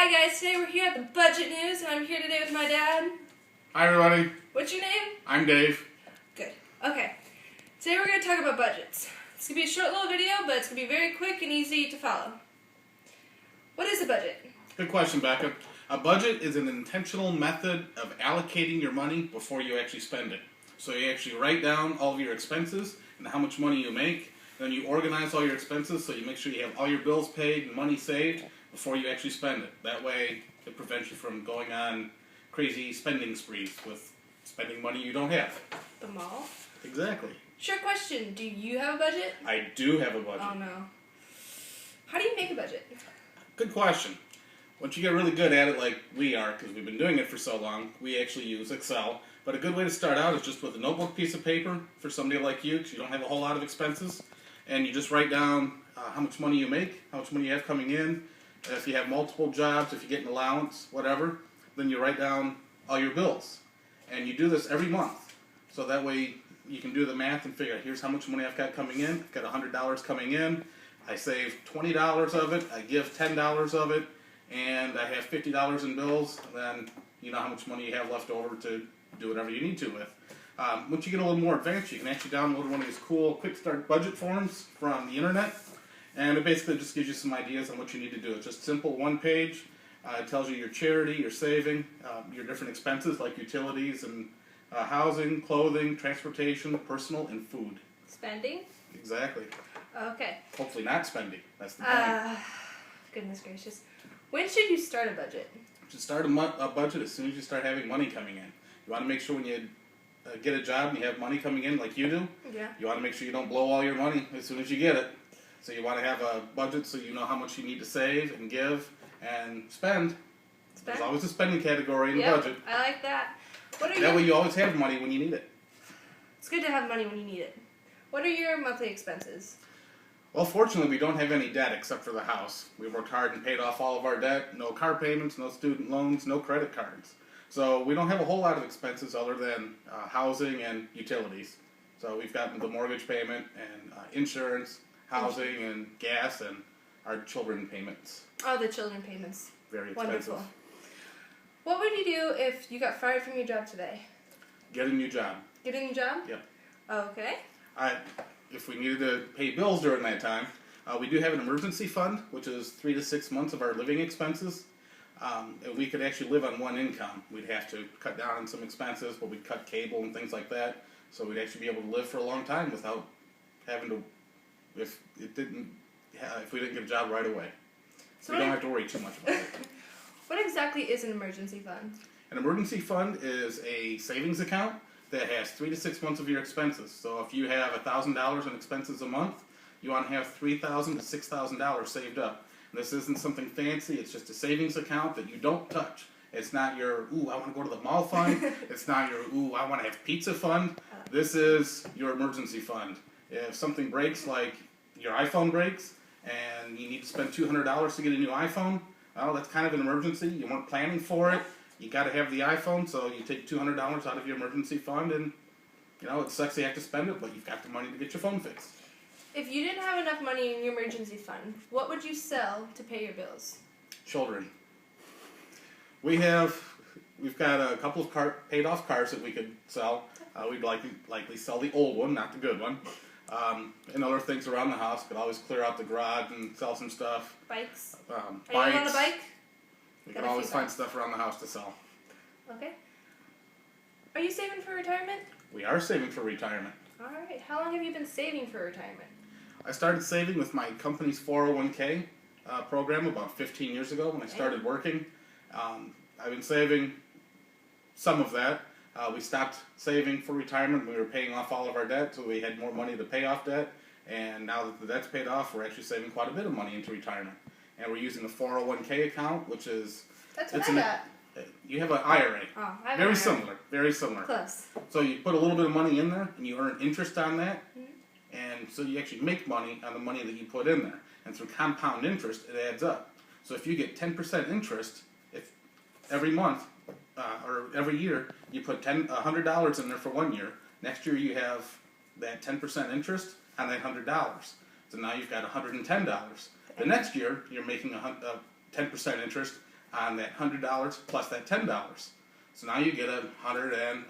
Hi guys, today we're here at the Budget News, and I'm here today with my dad. Hi everybody. What's your name? I'm Dave. Good. Okay. Today we're going to talk about budgets. It's going to be a short little video, but it's going to be very quick and easy to follow. What is a budget? Good question, Becca. A budget is an intentional method of allocating your money before you actually spend it. So you actually write down all of your expenses and how much money you make. Then you organize all your expenses so you make sure you have all your bills paid and money saved before you actually spend it. That way it prevents you from going on crazy spending sprees with spending money you don't have. The mall? Exactly. Short question. Do you have a budget? I do have a budget. Oh no. How do you make a budget? Good question. Once you get really good at it like we are, because we've been doing it for so long, we actually use Excel. But a good way to start out is just with a notebook piece of paper for somebody like you, because you don't have a whole lot of expenses. And you just write down how much money you make, how much money you have coming in. If you have multiple jobs, if you get an allowance, whatever, then you write down all your bills. And you do this every month. So that way you can do the math and figure out, here's how much money I've got coming in. I've got $100 coming in. I save $20 of it. I give $10 of it. And I have $50 in bills. Then you know how much money you have left over to do whatever you need to with. Once you get a little more advanced, you can actually download one of these cool quick start budget forms from the internet. And it basically just gives you some ideas on what you need to do. It's just simple, one page. It tells you your charity, your saving, your different expenses like utilities and housing, clothing, transportation, personal, and food. Spending? Exactly. Okay. Hopefully not spending. That's the point. Goodness gracious. When should you start a budget? You should start a budget as soon as you start having money coming in. You want to make sure when you get a job and you have money coming in like you do, Yeah. you want to make sure you don't blow all your money as soon as you get it. So you want to have a budget so you know how much you need to save and give and spend. Spend? There's always a spending category in the Yep, budget. I like that. What are That way you always have money when you need it. It's good to have money when you need it. What are your monthly expenses? Well, fortunately, we don't have any debt except for the house. We worked hard and paid off all of our debt. No car payments, no student loans, no credit cards. So we don't have a whole lot of expenses other than housing and utilities. So we've got the mortgage payment and insurance, housing and gas, and our children payments. Oh, the children payments. Very expensive. Wonderful. What would you do if you got fired from your job today? Get a new job. Get a new job? Yep. Okay. If we needed to pay bills during that time, we do have an emergency fund, which is 3 to 6 months of our living expenses. If we could actually live on one income, we'd have to cut down on some expenses, but we'd cut cable and things like that, so we'd actually be able to live for a long time without having to, if we didn't get a job right away. So we don't have to worry too much about it. What exactly is an emergency fund? An emergency fund is a savings account that has 3 to 6 months of your expenses. So if you have $1,000 in expenses a month, you want to have $3,000 to $6,000 saved up. And this isn't something fancy. It's just a savings account that you don't touch. It's not your, ooh, I want to go to the mall fund. It's not your, ooh, I want to have pizza fund. This is your emergency fund. If something breaks, like your iPhone breaks, and you need to spend $200 to get a new iPhone, well, that's kind of an emergency. You weren't planning for it. You got to have the iPhone, so you take $200 out of your emergency fund, and you know it sucks you have to spend it, but you've got the money to get your phone fixed. If you didn't have enough money in your emergency fund, what would you sell to pay your bills? Children. We've got a couple of paid off cars that we could sell. We'd likely sell the old one, not the good one. And other things around the house. Could always clear out the garage and sell some stuff. Bikes? Bikes. Are you on a bike? We can always find stuff around the house to sell. Okay. Are you saving for retirement? We are saving for retirement. All right. How long have you been saving for retirement? I started saving with my company's 401k program about 15 years ago when I started working. I've been saving some of that. We stopped saving for retirement. We were paying off all of our debt, so we had more money to pay off debt. And now that the debt's paid off, we're actually saving quite a bit of money into retirement. And we're using the 401k account, which is... That's what I got. You have an IRA. Oh, I have Very an similar. Very similar. Close. So you put a little bit of money in there, and you earn interest on that. Mm-hmm. And so you actually make money on the money that you put in there. And through compound interest, it adds up. So if you get 10% interest, if every month or every year you put $100 in there for 1 year, next year you have that 10% interest on that $100. So now you've got $110. The next year you're making a 10% interest on that $100 plus that $10. So now you get $111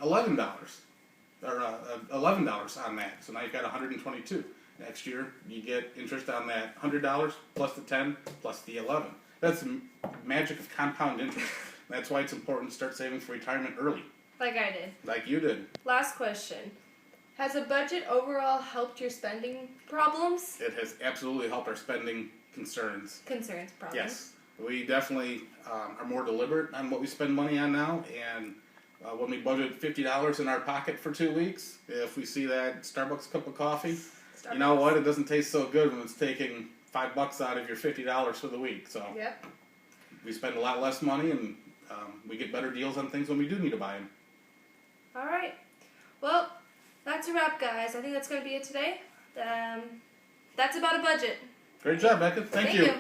or $11 on that. So now you've got $122. Next year you get interest on that $100 plus the 10 plus the 11. That's the magic of compound interest. That's why it's important to start saving for retirement early. Like I did. Like you did. Last question. Has a budget overall helped your spending problems? It has absolutely helped our spending concerns. Problems. Yes. We definitely are more deliberate on what we spend money on now. And when we budget $50 in our pocket for 2 weeks, if we see that Starbucks cup of coffee, you know what? It doesn't taste so good when it's taking $5 out of your $50 for the week. So yep. We spend a lot less money, and we get better deals on things when we do need to buy them. All right. Well, that's a wrap, guys. I think that's going to be it today. That's about a budget. Great job, Becca. Thank you.